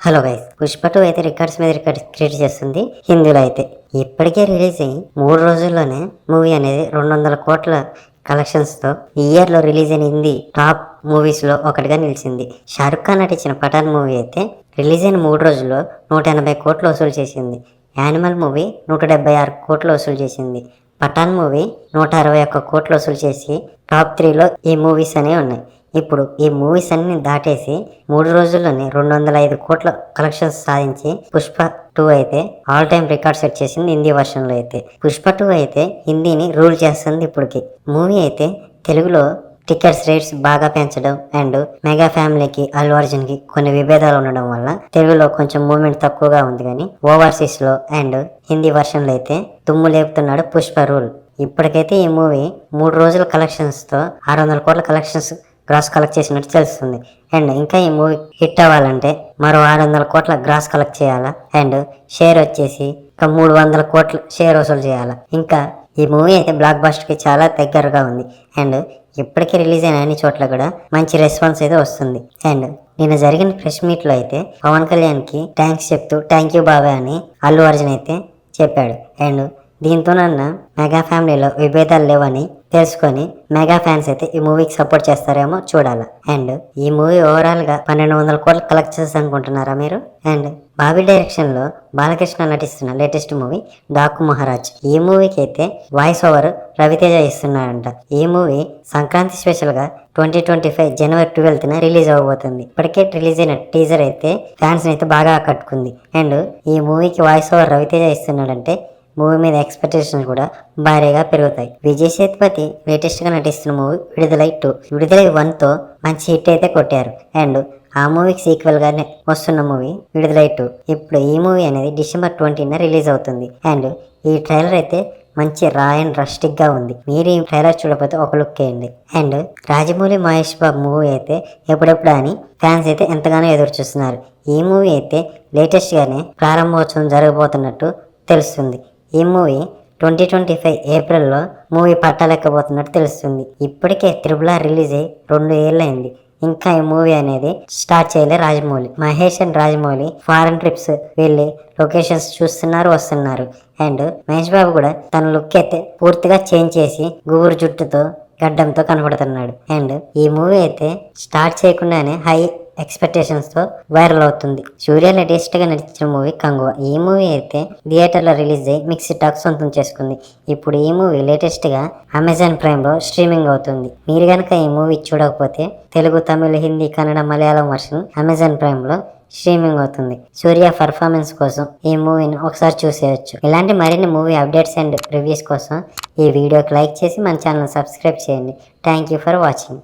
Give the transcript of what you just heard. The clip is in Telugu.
హలో గైస్, పుష్ప 2 అయితే రికార్డ్స్ మీద రికార్డ్స్ క్రియేట్ చేస్తుంది హిందీలో అయితే. ఇప్పటికే రిలీజ్ అయ్యి 3 రోజుల్లోనే మూవీ అనేది 200 కోట్ల కలెక్షన్స్తో ఈ ఇయర్లో రిలీజ్ అయిన హిందీ టాప్ మూవీస్లో ఒకటిగా నిలిచింది. షారుఖ్ ఖాన్ నటించిన పఠాన్ మూవీ అయితే రిలీజ్ అయిన 3 రోజుల్లో 180 కోట్లు వసూలు చేసింది. యానిమల్ మూవీ 176 కోట్లు వసూలు చేసింది. పఠాన్ మూవీ 161 కోట్లు వసూలు చేసి టాప్ 3లో ఈ మూవీస్ అనేవి ఉన్నాయి. ఇప్పుడు ఈ మూవీస్ అన్ని దాటేసి 3 రోజుల్లోనే 205 కోట్ల కలెక్షన్స్ సాధించి పుష్ప 2 అయితే ఆల్ టైమ్ రికార్డ్ సెట్ చేసింది హిందీ వర్షన్లో అయితే. పుష్ప 2 అయితే హిందీని రూల్ చేస్తుంది ఇప్పటికి. మూవీ అయితే తెలుగులో టికెట్స్ రేట్స్ బాగా పెంచడం అండ్ మెగా ఫ్యామిలీకి అల్లు అర్జున్కి కొన్ని విభేదాలు ఉండడం వల్ల తెలుగులో కొంచెం మూవ్మెంట్ తక్కువగా ఉంది. కానీ ఓవర్సీస్లో అండ్ హిందీ వర్షన్లో అయితే దుమ్ము లేపుతున్నాడు పుష్ప రూల్. ఇప్పటికైతే ఈ మూవీ 3 రోజుల కలెక్షన్స్తో 600 కోట్ల కలెక్షన్స్ గ్రాస్ కలెక్ట్ చేసినట్టు తెలుస్తుంది. అండ్ ఇంకా ఈ మూవీ హిట్ అవ్వాలంటే మరో 600 కోట్ల గ్రాస్ కలెక్ట్ చేయాలా అండ్ షేర్ వచ్చేసి ఇంకా 300 కోట్ల షేర్ వసూలు చేయాలా. ఇంకా ఈ మూవీ అయితే బ్లాక్ బస్టర్కి చాలా దగ్గరగా ఉంది. అండ్ ఇప్పటికే రిలీజ్ అయిన అన్ని చోట్ల కూడా మంచి రెస్పాన్స్ అయితే వస్తుంది. అండ్ నిన్న జరిగిన ప్రెస్ మీట్లో అయితే పవన్ కళ్యాణ్కి థ్యాంక్స్ చెప్తూ థ్యాంక్ యూ బాబాయ్ అని అల్లు అర్జున్ అయితే చెప్పాడు. అండ్ దీంతోనన్న మెగా ఫ్యామిలీలో విభేదాలు లేవని తెలుసుకొని మెగా ఫ్యాన్స్ అయితే ఈ మూవీకి సపోర్ట్ చేస్తారేమో చూడాలి. అండ్ ఈ మూవీ ఓవరాల్గా 1200 కోట్లు కలెక్ట్ చేసి అనుకుంటున్నారా మీరు? అండ్ బాబీ డైరెక్షన్లో బాలకృష్ణ నటిస్తున్న లేటెస్ట్ మూవీ డాకు మహారాజ్. ఈ మూవీకి అయితే వాయిస్ ఓవర్ రవితేజ ఇస్తున్నాడంట. ఈ మూవీ సంక్రాంతి స్పెషల్గా 2025 జనవరి 12న రిలీజ్ అవ్వబోతుంది. ఇప్పటికే రిలీజ్ అయిన టీజర్ అయితే ఫ్యాన్స్ అయితే బాగా ఆకట్టుకుంది. అండ్ ఈ మూవీకి వాయిస్ ఓవర్ రవితేజ ఇస్తున్నాడంటే మూవీ మీద ఎక్స్పెక్టేషన్స్ కూడా భారీగా పెరుగుతాయి. విజయ్ సేతుపతి లేటెస్ట్గా నటిస్తున్న మూవీ విడుదలై 2. విడుదలై 1తో మంచి హిట్ అయితే కొట్టారు. అండ్ ఆ మూవీకి సీక్వెల్గానే వస్తున్న మూవీ విడుదలై 2. ఇప్పుడు ఈ మూవీ అనేది డిసెంబర్ 20న రిలీజ్ అవుతుంది. అండ్ ఈ ట్రైలర్ అయితే మంచి రా అండ్ రస్టిక్గా ఉంది. మీరు ఈ ట్రైలర్ చూడకపోతే ఒక లుక్ వేయండి. అండ్ రాజమౌళి మహేష్ బాబు మూవీ అయితే ఎప్పుడెప్పుడు అని ఫ్యాన్స్ అయితే ఎంతగానో ఎదురు చూస్తున్నారు. ఈ మూవీ అయితే లేటెస్ట్గానే ప్రారంభోత్సవం జరగబోతున్నట్టు తెలుస్తుంది. ఈ మూవీ 2025 ఏప్రిల్లో మూవీ పట్టాలెక్కబోతున్నట్టు తెలుస్తుంది. ఇప్పటికే త్రిబుల్ రిలీజ్ అయ్యి 2 ఏళ్ళైంది. ఇంకా ఈ మూవీ అనేది స్టార్ట్ చేయలే Rajamouli. Mahesh and Rajamouli foreign trips వెళ్ళి లొకేషన్స్ చూస్తున్నారు, వస్తున్నారు. అండ్ మహేష్ బాబు కూడా తన లుక్ అయితే పూర్తిగా చేంజ్ చేసి గుబురు జుట్టుతో గడ్డంతో కనబడుతున్నాడు. అండ్ ఈ మూవీ అయితే స్టార్ట్ చేయకుండానే హై ఎక్స్పెక్టేషన్స్తో వైరల్ అవుతుంది. సూర్య లేటెస్ట్గా నటించిన మూవీ కంగువ. ఈ మూవీ అయితే థియేటర్లో రిలీజ్ అయ్యి మిక్స్డ్ టాక్ సొంతం చేసుకుంది. ఇప్పుడు ఈ మూవీ లేటెస్ట్గా అమెజాన్ ప్రైమ్లో స్ట్రీమింగ్ అవుతుంది. మీరు కనుక ఈ మూవీ చూడకపోతే తెలుగు, తమిళ, హిందీ, కన్నడ, మలయాళం వర్షన్ అమెజాన్ ప్రైమ్లో స్ట్రీమింగ్ అవుతుంది. సూర్య పర్ఫార్మెన్స్ కోసం ఈ మూవీని ఒకసారి చూసేయచ్చు. ఇలాంటి మరిన్ని మూవీ అప్డేట్స్ అండ్ రివ్యూస్ కోసం ఈ వీడియోకి లైక్ చేసి మన ఛానల్ సబ్స్క్రైబ్ చేయండి. Thank you for watching.